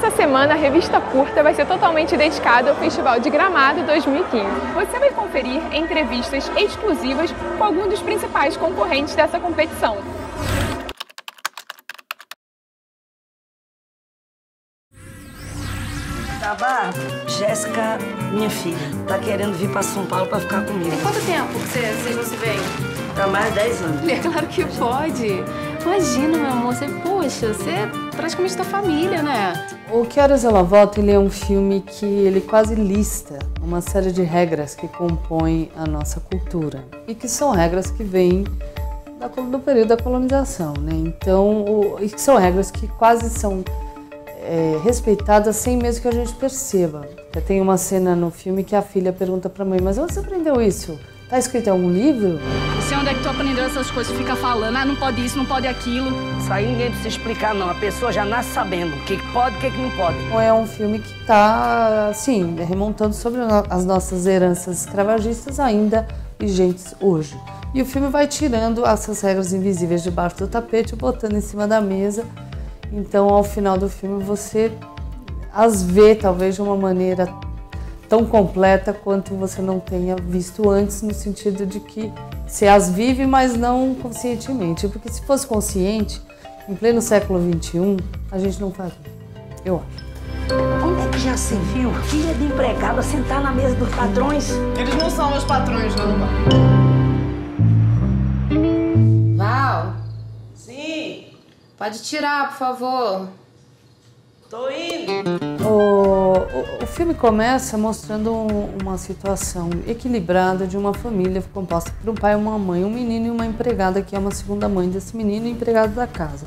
essa semana a revista Curta vai ser totalmente dedicada ao Festival de Gramado 2015. Você vai conferir entrevistas exclusivas com alguns dos principais concorrentes dessa competição. Tava Jéssica, minha filha, tá querendo vir pra São Paulo pra ficar comigo. Tem quanto tempo que vocês não se veem? Tá mais de 10 anos. É claro que pode. Imagina, meu amor, você é praticamente da família, né? O Que Horas Ela Volta, ele é um filme que ele quase lista uma série de regras que compõem a nossa cultura. E que são regras que vêm do período da colonização, né? Então, e que são regras que quase são respeitadas sem mesmo que a gente perceba. Tem uma cena no filme que a filha pergunta pra mãe, mas onde você aprendeu isso? Tá escrito em algum livro? Não sei onde é que tu aprendeu essas coisas, fica falando, não pode isso, não pode aquilo. Isso aí ninguém precisa explicar, não. A pessoa já nasce sabendo o que pode e o que não pode. É um filme que tá, assim, remontando sobre as nossas heranças escravagistas ainda vigentes hoje. E o filme vai tirando essas regras invisíveis debaixo do tapete, botando em cima da mesa. Então, ao final do filme, você as vê, talvez, de uma maneira tão completa quanto você não tenha visto antes, no sentido de que você as vive, mas não conscientemente. Porque se fosse consciente, em pleno século XXI, a gente não faria, eu acho. Onde é que já se viu filha de empregada sentar na mesa dos patrões? Eles não são meus patrões, não. Val, Sim, pode tirar, por favor. tô indo. O filme começa mostrando uma situação equilibrada de uma família composta por um pai, uma mãe, um menino e uma empregada que é uma segunda mãe desse menino e empregada da casa.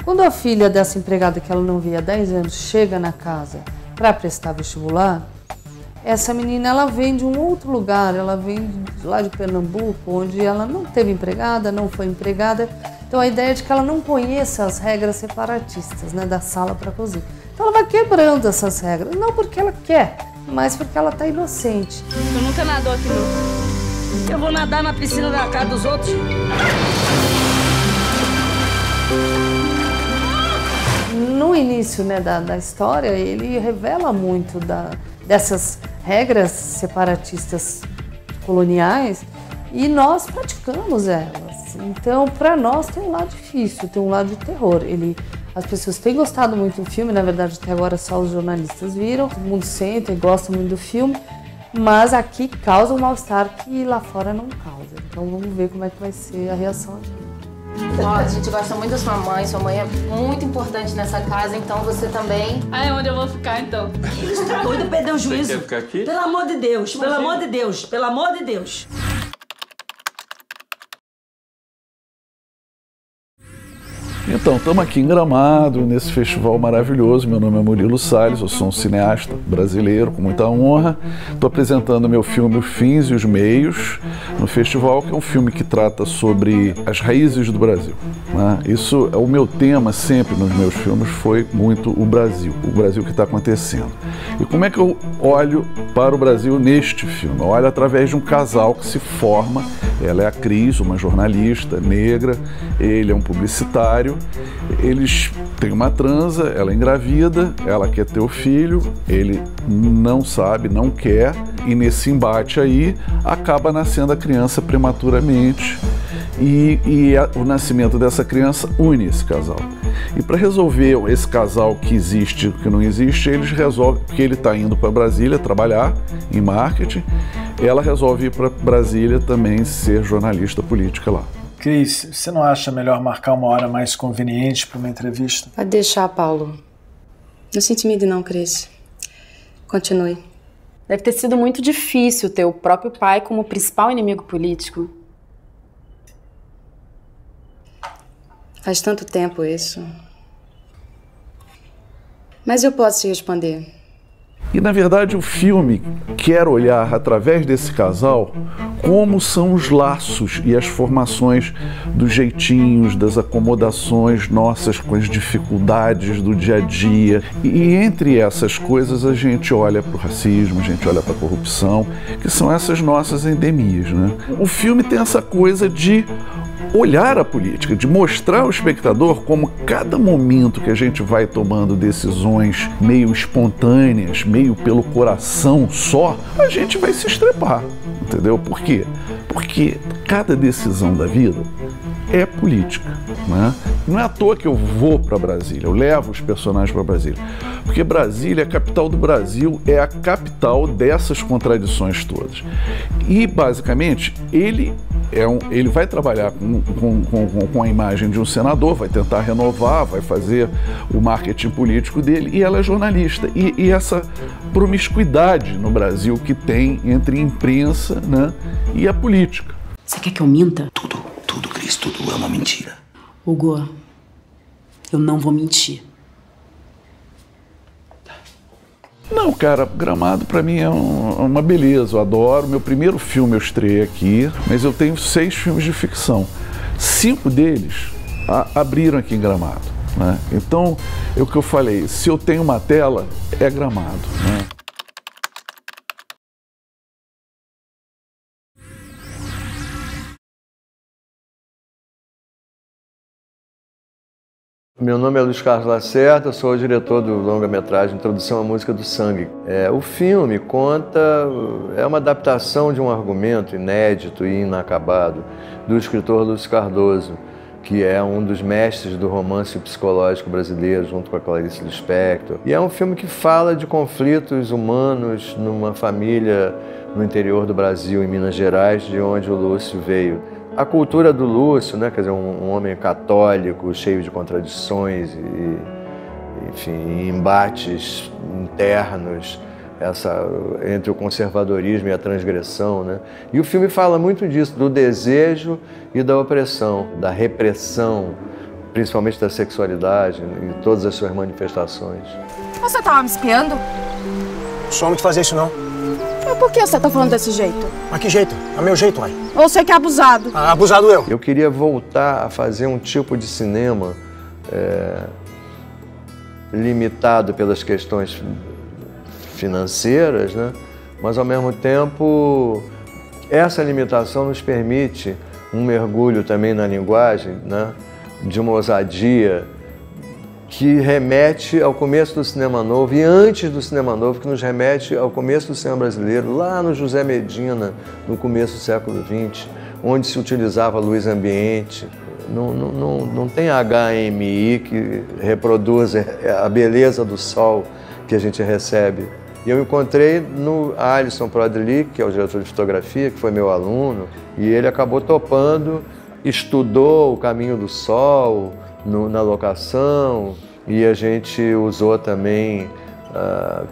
Quando a filha dessa empregada, que ela não via há 10 anos, chega na casa para prestar vestibular, essa menina ela vem de um outro lugar, ela vem de lá de Pernambuco, onde ela não teve empregada, não foi empregada. Então a ideia é de que ela não conheça as regras separatistas, né, da sala para a cozinha. Então ela vai quebrando essas regras, não porque ela quer, mas porque ela está inocente. Tu nunca nadou aqui, não? Eu vou nadar na piscina da casa dos outros. No início, né, da história, ele revela muito dessas regras separatistas coloniais e nós praticamos elas. Então, para nós tem um lado difícil, tem um lado de terror. As pessoas têm gostado muito do filme, na verdade até agora só os jornalistas viram, todo mundo senta e gosta muito do filme, mas aqui causa um mal-estar que lá fora não causa. Então vamos ver como é que vai ser a reação aqui. Ó, a gente gosta muito da sua mãe é muito importante nessa casa, então você também. Ah, é onde eu vou ficar então? Isso tá doido, perdeu o juízo. Você quer ficar aqui? Pelo amor de Deus, pelo amor de Deus, pelo amor de Deus. Então, estamos aqui em Gramado, nesse festival maravilhoso. Meu nome é Murilo Salles, eu sou um cineasta brasileiro com muita honra. Estou apresentando meu filme Os Fins e os Meios no festival, que é um filme que trata sobre as raízes do Brasil, né? Isso é o meu tema sempre nos meus filmes, foi muito o Brasil que está acontecendo. E como é que eu olho para o Brasil neste filme? Eu olho através de um casal que se forma. Ela é a Cris, uma jornalista negra, ele é um publicitário. Eles têm uma transa, ela é engravida, ela quer ter o filho, ele não sabe, não quer, e nesse embate aí acaba nascendo a criança prematuramente o nascimento dessa criança une esse casal. E para resolver esse casal que existe e que não existe, eles resolvem, porque ele está indo para Brasília trabalhar em marketing, ela resolve ir para Brasília também ser jornalista política lá. Cris, você não acha melhor marcar uma hora mais conveniente para uma entrevista? Pode deixar, Paulo. Não se intimide não, Cris. Continue. Deve ter sido muito difícil ter o próprio pai como principal inimigo político. Faz tanto tempo isso. Mas eu posso te responder. E, na verdade, o filme quer olhar, através desse casal, como são os laços e as formações dos jeitinhos, das acomodações nossas com as dificuldades do dia a dia. E entre essas coisas, a gente olha para o racismo, a gente olha para a corrupção, que são essas nossas endemias, né? O filme tem essa coisa de olhar a política, de mostrar ao espectador como cada momento que a gente vai tomando decisões meio espontâneas, meio pelo coração só, a gente vai se estrepar, entendeu? Por quê? Porque cada decisão da vida é política, né? Não é à toa que eu vou para Brasília, eu levo os personagens para Brasília, porque Brasília, a capital do Brasil, é a capital dessas contradições todas. E, basicamente, ele vai trabalhar com a imagem de um senador, vai tentar renovar, vai fazer o marketing político dele, e ela é jornalista. E essa promiscuidade no Brasil que tem entre imprensa, né, e a política. Você quer que eu minta? Tudo, Cris, tudo é uma mentira. Hugo, eu não vou mentir. Não, cara, Gramado pra mim é uma beleza, eu adoro. Meu primeiro filme eu estreiei aqui, mas eu tenho 6 filmes de ficção. 5 deles abriram aqui em Gramado, né? Então, é o que eu falei, se eu tenho uma tela, é Gramado, né? Meu nome é Luiz Carlos Lacerda, sou o diretor do longa-metragem Introdução à Música do Sangue. O filme é uma adaptação de um argumento inédito e inacabado do escritor Lúcio Cardoso, que é um dos mestres do romance psicológico brasileiro, junto com a Clarice Lispector. E é um filme que fala de conflitos humanos numa família no interior do Brasil, em Minas Gerais, de onde o Lúcio veio. A cultura do Lúcio, né, quer dizer, um homem católico, cheio de contradições e, enfim, embates internos entre o conservadorismo e a transgressão, né? E o filme fala muito disso, do desejo e da opressão, da repressão, principalmente da sexualidade em todas as suas manifestações. Você estava me espiando? Não sou homem de fazer isso, não. Mas por que você tá falando desse jeito? Mas que jeito? É meu jeito, uai. Ou você que é abusado? Abusado eu. Eu queria voltar a fazer um tipo de cinema limitado pelas questões financeiras, né? Mas ao mesmo tempo essa limitação nos permite um mergulho também na linguagem, né? De uma ousadia que remete ao começo do cinema novo e antes do cinema novo, que nos remete ao começo do cinema brasileiro, lá no José Medina, no começo do século XX, onde se utilizava luz ambiente. Não tem HMI que reproduz a beleza do sol que a gente recebe. E eu encontrei no Alisson Prodli, que é o diretor de fotografia, que foi meu aluno, e ele acabou topando, estudou o caminho do sol na locação, e a gente usou também,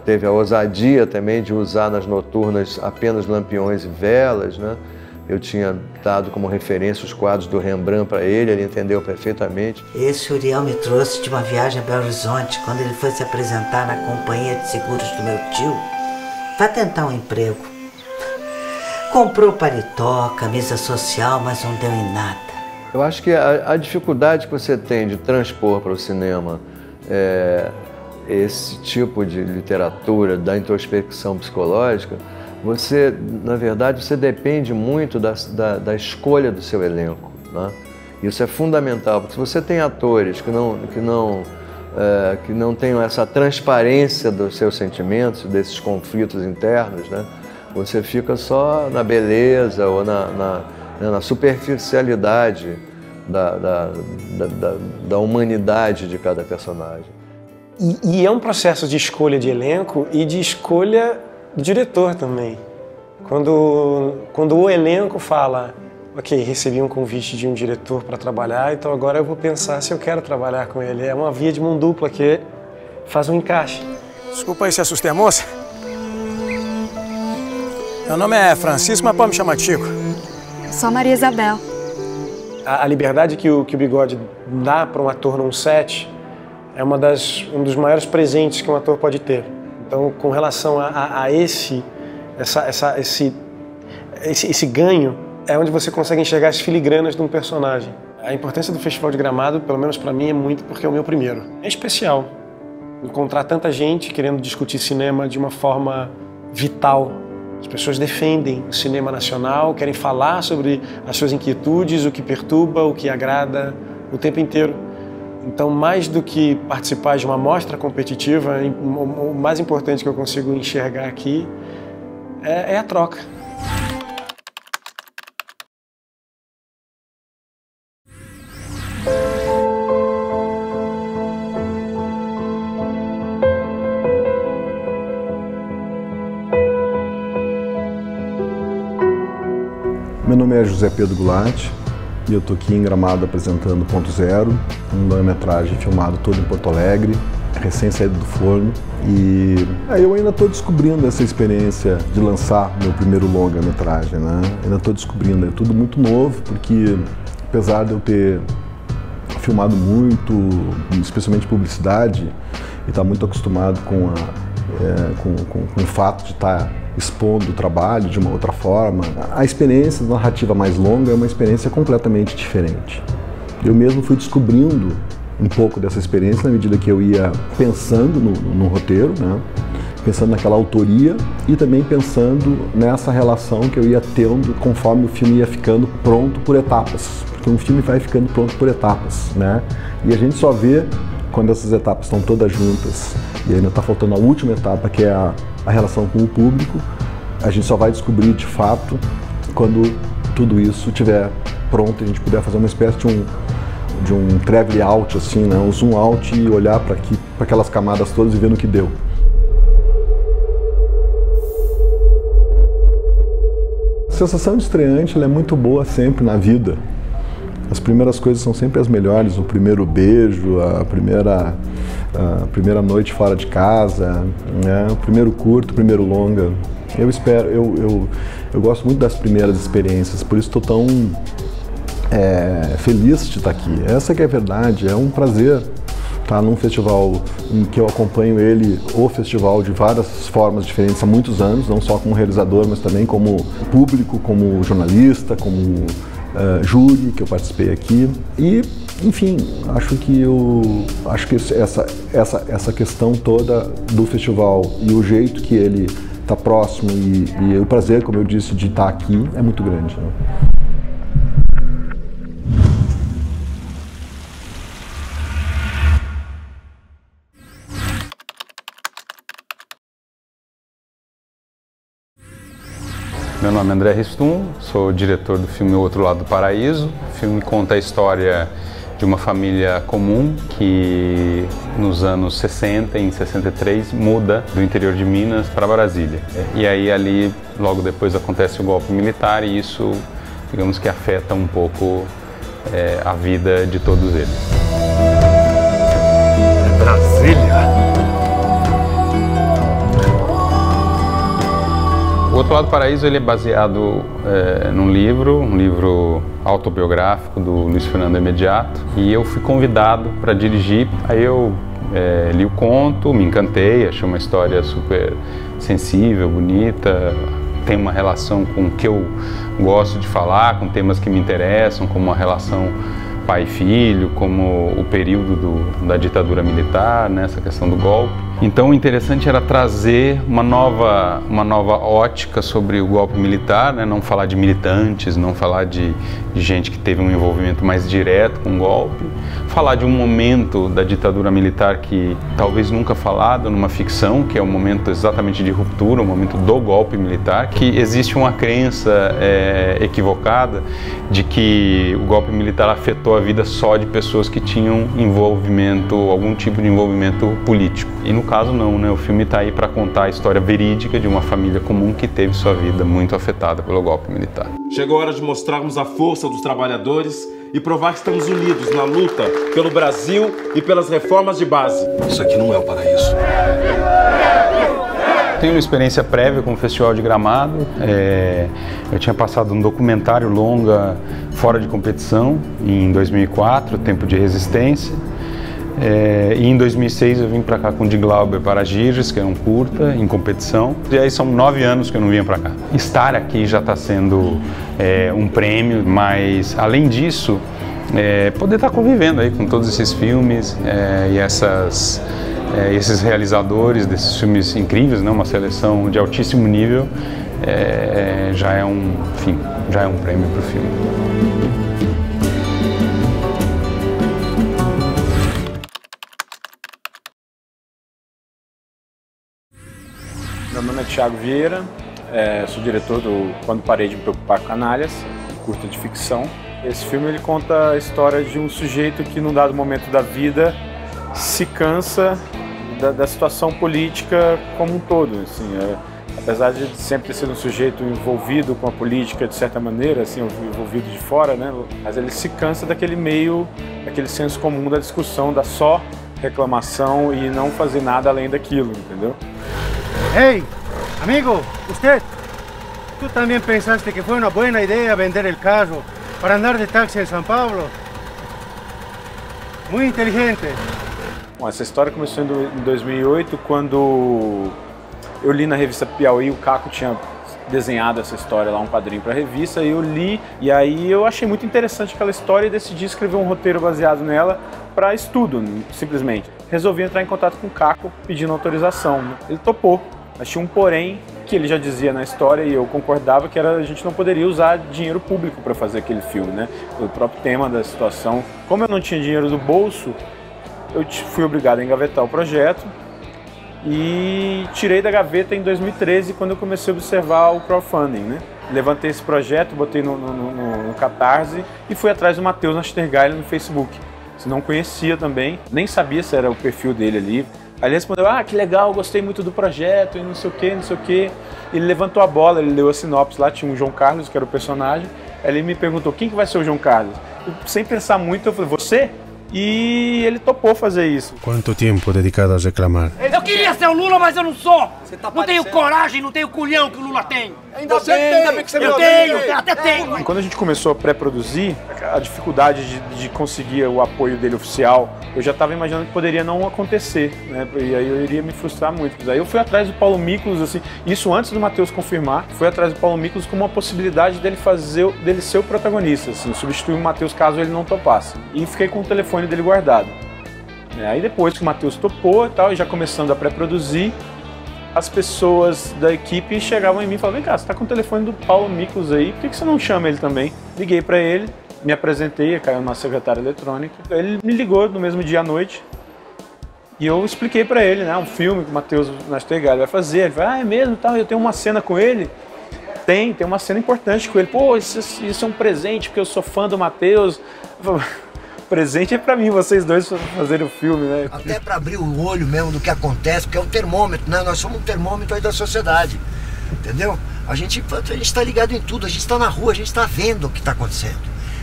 teve a ousadia também de usar nas noturnas apenas lampiões e velas, né? Eu tinha dado como referência os quadros do Rembrandt para ele entendeu perfeitamente. Esse Uriel me trouxe de uma viagem a Belo Horizonte, quando ele foi se apresentar na companhia de seguros do meu tio, para tentar um emprego. Comprou paletó, camisa social, mas não deu em nada. Eu acho que a dificuldade que você tem de transpor para o cinema esse tipo de literatura da introspecção psicológica, na verdade, você depende muito da escolha do seu elenco, né? Isso é fundamental, porque se você tem atores que não tenham essa transparência dos seus sentimentos, desses conflitos internos, né? Você fica só na beleza ou na superficialidade da humanidade de cada personagem. E é um processo de escolha de elenco e de escolha do diretor também. Quando o elenco fala, ok, recebi um convite de um diretor para trabalhar, então agora eu vou pensar se eu quero trabalhar com ele. É uma via de mão dupla que faz um encaixe. Desculpa aí se assustei a moça. Meu nome é Francisco, mas pode me chamar Chico. Sou Maria Isabel. A liberdade que o Bigode dá para um ator num set é um dos maiores presentes que um ator pode ter. Então, com relação a esse ganho, é onde você consegue enxergar as filigranas de um personagem. A importância do Festival de Gramado, pelo menos para mim, é muito porque é o meu primeiro. É especial encontrar tanta gente querendo discutir cinema de uma forma vital, As pessoas defendem o cinema nacional, querem falar sobre as suas inquietudes, o que perturba, o que agrada, o tempo inteiro. Então, mais do que participar de uma mostra competitiva, o mais importante que eu consigo enxergar aqui é a troca. Meu nome é José Pedro Goulart e eu estou aqui em Gramado apresentando Ponto Zero, um longa-metragem filmado todo em Porto Alegre, recém-saído do forno. E eu ainda estou descobrindo essa experiência de lançar meu primeiro longa-metragem, né? Ainda estou descobrindo, é tudo muito novo, porque apesar de eu ter filmado muito, especialmente publicidade, e estar muito acostumado com o fato de estar expondo o trabalho de uma outra forma, a experiência narrativa mais longa é uma experiência completamente diferente. Eu mesmo fui descobrindo um pouco dessa experiência na medida que eu ia pensando no roteiro, né? Pensando naquela autoria e também pensando nessa relação que eu ia tendo conforme o filme ia ficando pronto por etapas, porque um filme vai ficando pronto por etapas, né? E a gente só vê quando essas etapas estão todas juntas e ainda está faltando a última etapa, que é a relação com o público. A gente só vai descobrir de fato quando tudo isso estiver pronto e a gente puder fazer uma espécie de um travel out, assim, né? Um zoom out e olhar para aquelas camadas todas e ver no que deu. A sensação de estreante ela é muito boa sempre na vida. As primeiras coisas são sempre as melhores, o primeiro beijo, a primeira noite fora de casa, né? O primeiro curto, o primeiro longa. Eu gosto muito das primeiras experiências, por isso estou tão feliz de estar aqui. Essa que é a verdade, é um prazer estar num festival em que eu acompanho o festival de várias formas diferentes há muitos anos, não só como realizador, mas também como público, como jornalista, como júri, que eu participei aqui. E, enfim, acho que essa questão toda do festival e o jeito que ele está próximo e o prazer, como eu disse, de estar aqui é muito grande, né? Meu nome é André Ristum, sou diretor do filme O Outro Lado do Paraíso. O filme conta a história de uma família comum que nos anos 60, em 63, muda do interior de Minas para Brasília. E aí ali, logo depois, acontece o golpe militar e isso, digamos que afeta um pouco a vida de todos eles. Brasília! O Outro Lado do Paraíso ele é baseado num livro, um livro autobiográfico do Luiz Fernando Imediato, e eu fui convidado para dirigir. Aí eu li o conto, me encantei, achei uma história super sensível, bonita, tem uma relação com o que eu gosto de falar, com temas que me interessam, como a relação pai e filho, como o período da ditadura militar, né, essa questão do golpe. Então o interessante era trazer uma nova ótica sobre o golpe militar, né, não falar de militantes, não falar de gente que teve um envolvimento mais direto com o golpe, falar de um momento da ditadura militar que talvez nunca falado numa ficção, que é o momento exatamente de ruptura, o momento do golpe militar, que existe uma crença equivocada de que o golpe militar afetou a vida só de pessoas que tinham envolvimento, algum tipo de envolvimento político. E no caso não, né? O filme está aí para contar a história verídica de uma família comum que teve sua vida muito afetada pelo golpe militar. Chegou a hora de mostrarmos a força dos trabalhadores e provar que estamos unidos na luta pelo Brasil e pelas reformas de base. Isso aqui não é o paraíso. Tenho uma experiência prévia com o Festival de Gramado. Eu tinha passado um documentário longa fora de competição em 2004, Tempo de Resistência. E em 2006 eu vim para cá com o de Glauber para Giges, que é um curta, em competição. E aí são 9 anos que eu não vinha para cá. Estar aqui já está sendo um prêmio, mas além disso, poder estar convivendo aí com todos esses filmes e esses realizadores desses filmes incríveis, né? Uma seleção de altíssimo nível, já é um prêmio para o filme. Meu nome é Thiago Vieira, sou diretor do Quando Parei de Me Preocupar com Canalhas, curta de ficção. Esse filme ele conta a história de um sujeito que, num dado momento da vida, se cansa da situação política como um todo. Assim, apesar de sempre ter sido um sujeito envolvido com a política de certa maneira, assim, envolvido de fora, né? Mas ele se cansa daquele meio, daquele senso comum da discussão, da só reclamação e não fazer nada além daquilo, entendeu? Hey, amigo, usted, ¿tú también pensaste que fue una buena idea vender el carro para andar de táxi en São Paulo? Muy inteligente. Bom, essa história começou em 2008, quando eu li na revista Piauí, o Caco tinha desenhado essa história lá, um quadrinho para a revista, e eu li, e aí eu achei muito interessante aquela história e decidi escrever um roteiro baseado nela para estudo, simplesmente. Resolvi entrar em contato com o Caco pedindo autorização. Ele topou, mas tinha um porém que ele já dizia na história e eu concordava, que era a gente não poderia usar dinheiro público para fazer aquele filme, né? O próprio tema da situação. Como eu não tinha dinheiro do bolso, eu fui obrigado a engavetar o projeto e tirei da gaveta em 2013, quando eu comecei a observar o crowdfunding, né? Levantei esse projeto, botei no Catarse e fui atrás do Matheus Nastergaile no Facebook. Se não conhecia também, nem sabia se era o perfil dele ali. Aí ele respondeu, que legal, gostei muito do projeto e não sei o que, não sei o que. Ele levantou a bola, ele leu a sinopse lá, tinha um João Carlos, que era o personagem. Aí ele me perguntou, quem que vai ser o João Carlos? Eu, sem pensar muito, eu falei, você? E ele topou fazer isso. Quanto tempo dedicado a reclamar? Eu queria ser o Lula, mas eu não sou. Não tenho coragem, não tenho culhão que o Lula tem. Ainda bem que você eu tenho, até tenho. E quando a gente começou a pré-produzir, a dificuldade de conseguir o apoio dele oficial, eu já estava imaginando que poderia não acontecer, né? E aí eu iria me frustrar muito. Aí eu fui atrás do Paulo Miklos, assim, isso antes do Matheus confirmar, fui atrás do Paulo Miklos como uma possibilidade dele ser o protagonista, assim, substituir o Matheus caso ele não topasse. E fiquei com o telefone dele guardado. Aí depois que o Matheus topou e tal, e já começando a pré-produzir, as pessoas da equipe chegavam em mim e falavam, vem cá, você tá com o telefone do Paulo Miklos aí, por que você não chama ele também? Liguei para ele, me apresentei, caiu numa secretária eletrônica, ele me ligou no mesmo dia à noite e eu expliquei para ele, né, um filme que o Matheus Nastergaile vai fazer, ele falou, é mesmo, tal, eu tenho uma cena com ele, tem uma cena importante com ele, pô, isso é um presente porque eu sou fã do Matheus. O presente é pra mim, vocês dois fazerem o filme, né? Até pra abrir o olho mesmo do que acontece, porque é um termômetro, né? Nós somos um termômetro aí da sociedade, entendeu? A gente tá ligado em tudo, a gente tá na rua, a gente tá vendo o que tá acontecendo.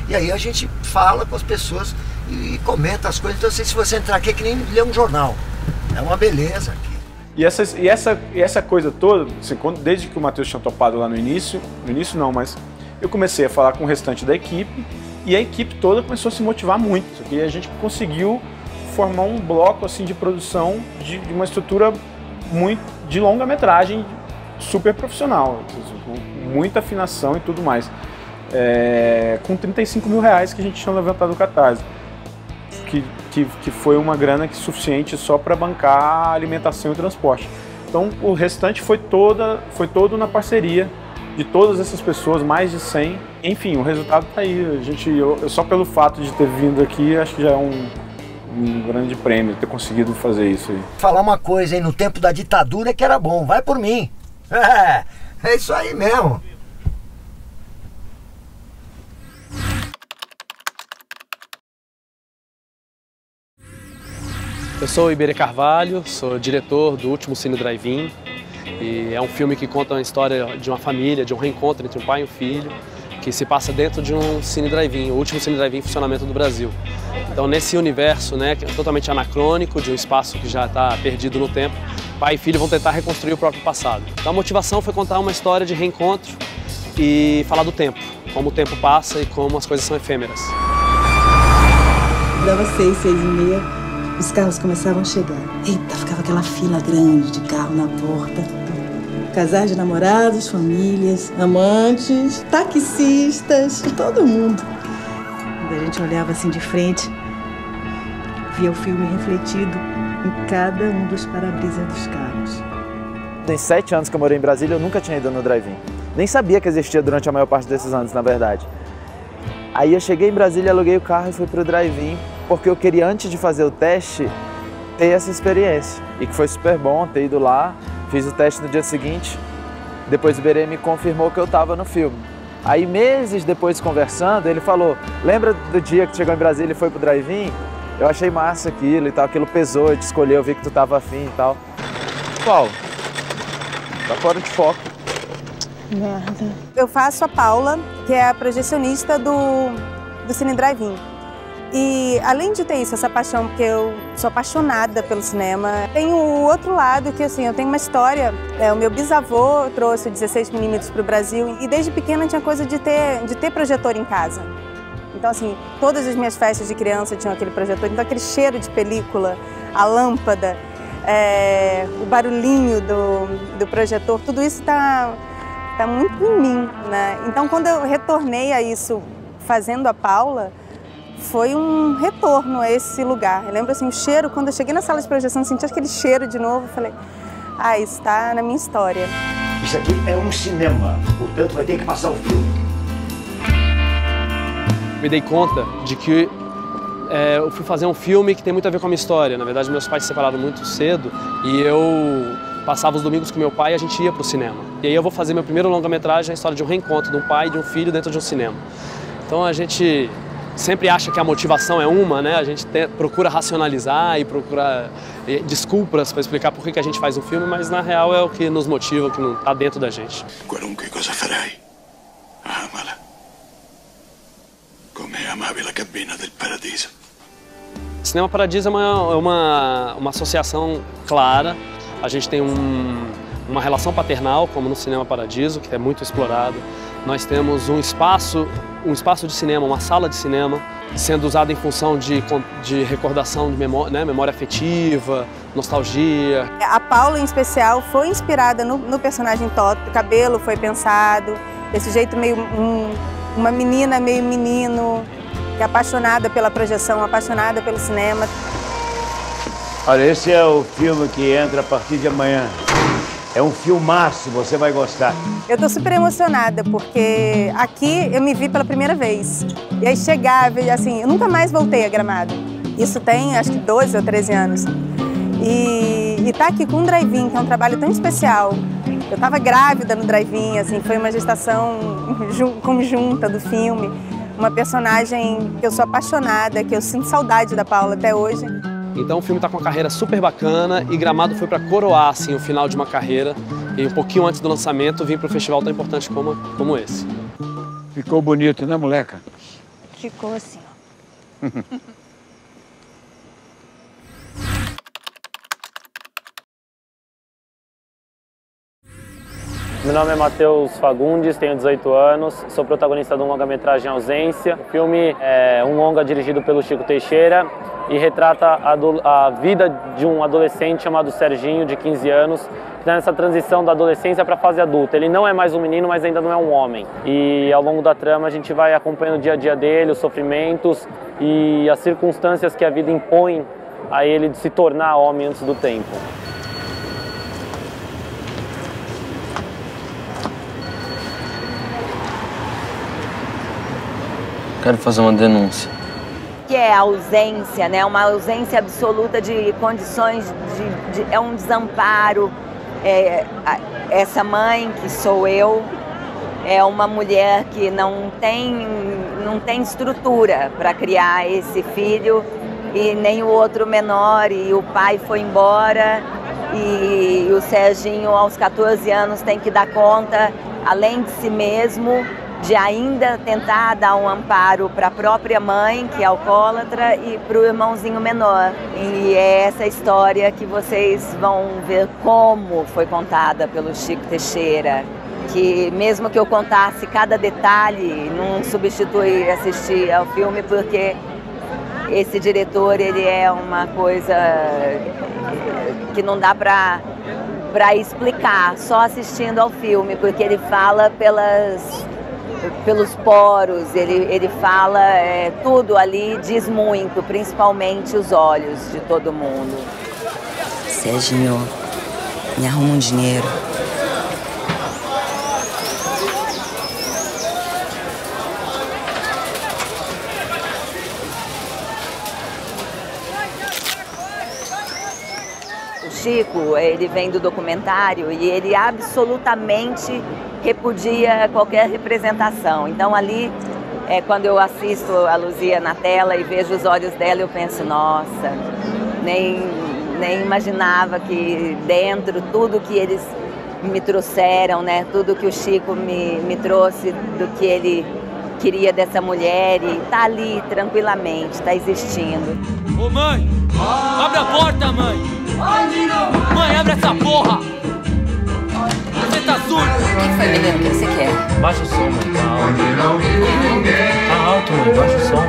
E aí a gente fala com as pessoas e comenta as coisas. Então, assim, se você entrar aqui é que nem ler um jornal. É uma beleza aqui. E essa coisa toda, assim, desde que o Matheus tinha topado lá no início não, mas eu comecei a falar com o restante da equipe, e a equipe toda começou a se motivar muito. E a gente conseguiu formar um bloco assim, de produção de uma estrutura muito de longa-metragem super profissional, com muita afinação e tudo mais. Com 35 mil reais que a gente tinha levantado no Catarse. Que foi uma grana suficiente só para bancar a alimentação e o transporte. Então o restante foi todo na parceria de todas essas pessoas, mais de 100. Enfim, o resultado tá aí. Eu só pelo fato de ter vindo aqui, acho que já é um grande prêmio ter conseguido fazer isso aí. Falar uma coisa, hein? No tempo da ditadura é que era bom, vai por mim. É isso aí mesmo. Eu sou o Iberê Carvalho, sou diretor do Último Cine Drive-In. E é um filme que conta a história de uma família, de um reencontro entre um pai e um filho, que se passa dentro de um Cine Drive-In, o último Cine Drive-In em funcionamento do Brasil. Então, nesse universo, né, totalmente anacrônico, de um espaço que já está perdido no tempo, pai e filho vão tentar reconstruir o próprio passado. Então, a motivação foi contar uma história de reencontro e falar do tempo, como o tempo passa e como as coisas são efêmeras. Dava 6, 6h30. Os carros começavam a chegar. Eita, ficava aquela fila grande de carro na porta. Casais de namorados, famílias, amantes, taxistas, todo mundo. Quando a gente olhava assim de frente, via o filme refletido em cada um dos para-brisas dos carros. Tem 7 anos que eu morei em Brasília, eu nunca tinha ido no drive-in. Nem sabia que existia durante a maior parte desses anos, na verdade. Aí eu cheguei em Brasília, aluguei o carro e fui pro drive-in, porque eu queria, antes de fazer o teste, ter essa experiência. E que foi super bom ter ido lá, fiz o teste no dia seguinte, depois o Iberê me confirmou que eu estava no filme. Aí, meses depois, conversando, ele falou, lembra do dia que chegou em Brasília e foi pro drive-in? Eu achei massa aquilo e tal, aquilo pesou, eu te escolhi, eu vi que tu tava afim e tal. Paulo, tá fora de foco. Merda. Eu faço a Paula, que é a projecionista do Cine Drive-In. E além de ter isso, essa paixão, porque eu sou apaixonada pelo cinema, tem o outro lado que, assim, eu tenho uma história. O meu bisavô trouxe o 16mm para o Brasil e desde pequena tinha coisa de ter projetor em casa. Então, assim, todas as minhas festas de criança tinham aquele projetor. Então, aquele cheiro de película, a lâmpada, o barulhinho do projetor, tudo isso tá muito em mim, né? Então, quando eu retornei a isso fazendo a Paula, foi um retorno a esse lugar. Eu lembro, assim, o cheiro, quando eu cheguei na sala de projeção, senti aquele cheiro de novo, falei, isso está na minha história. Isso aqui é um cinema, portanto vai ter que passar o filme. Me dei conta de que eu fui fazer um filme que tem muito a ver com a minha história. Na verdade, meus pais se separaram muito cedo e eu passava os domingos com meu pai e a gente ia para o cinema. E aí eu vou fazer meu primeiro longa-metragem, a história de um reencontro de um pai e de um filho dentro de um cinema. Então a gente sempre acha que a motivação é uma, né? A gente procura racionalizar e procura desculpas para explicar por que a gente faz um filme, mas na real é o que nos motiva, o que não está dentro da gente. Qualunque cosa farai, amala come amavi la cabina del paradiso. Cinema Paradiso é uma associação clara. A gente tem uma relação paternal, como no Cinema Paradiso, que é muito explorado. Nós temos um espaço de cinema, uma sala de cinema, sendo usada em função de recordação de memória afetiva, nostalgia. A Paula, em especial, foi inspirada no personagem Toto. O cabelo foi pensado, esse jeito meio uma menina, meio menino, que é apaixonada pela projeção, apaixonada pelo cinema. Olha, esse é o filme que entra a partir de amanhã. É um filmaço, você vai gostar. Eu tô super emocionada, porque aqui eu me vi pela primeira vez. E aí chegava, assim, eu nunca mais voltei a Gramado. Isso tem, acho que 12 ou 13 anos. E tá aqui com um drive-in, que é um trabalho tão especial. Eu tava grávida no drive-in, assim, foi uma gestação conjunta do filme. Uma personagem que eu sou apaixonada, que eu sinto saudade da Paula até hoje. Então o filme está com uma carreira super bacana e Gramado foi para coroar assim, o final de uma carreira. E um pouquinho antes do lançamento vim para um festival tão importante como esse. Ficou bonito, né, moleca? Ficou assim, ó. Meu nome é Matheus Fagundes, tenho 18 anos, sou protagonista de um longa-metragem Ausência. O filme é um longa dirigido pelo Chico Teixeira e retrata a vida de um adolescente chamado Serginho, de 15 anos, que está nessa transição da adolescência para a fase adulta. Ele não é mais um menino, mas ainda não é um homem. E ao longo da trama a gente vai acompanhando o dia a dia dele, os sofrimentos e as circunstâncias que a vida impõe a ele de se tornar homem antes do tempo. Quero fazer uma denúncia. Que é a ausência, né? Uma ausência absoluta de condições, é um desamparo. Essa mãe, que sou eu, é uma mulher que não tem estrutura para criar esse filho, e nem o outro menor, e o pai foi embora, e o Serginho, aos 14 anos, tem que dar conta, além de si mesmo, de ainda tentar dar um amparo para a própria mãe, que é alcoólatra, e para o irmãozinho menor. E é essa história que vocês vão ver como foi contada pelo Chico Teixeira, que mesmo que eu contasse cada detalhe, não substitui assistir ao filme, porque esse diretor, ele é uma coisa que não dá para explicar, só assistindo ao filme, porque ele fala pelos poros, ele fala, tudo ali diz muito, principalmente os olhos de todo mundo. Serginho, me arruma um dinheiro. Chico, ele vem do documentário e ele absolutamente repudia qualquer representação. Então ali, quando eu assisto a Luzia na tela e vejo os olhos dela, eu penso, nossa, nem imaginava que dentro tudo que eles me trouxeram, né, tudo que o Chico me trouxe do que ele queria dessa mulher, e tá ali tranquilamente, tá existindo. Ô mãe, abre a porta, mãe! Mãe, abre essa porra! Você tá surdo! O que foi, menino? O que você quer? Baixa o som, mãe, tá alto. Tá alto, mãe, baixa o som.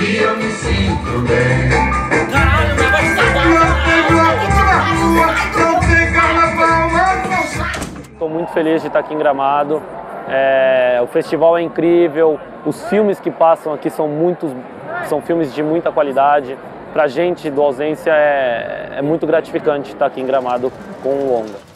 E eu me sinto bem. Caralho, meu, vai Estou muito feliz de estar aqui em Gramado. O festival é incrível, os filmes que passam aqui são filmes de muita qualidade. Pra gente do Ausência é muito gratificante estar aqui em Gramado com o longa.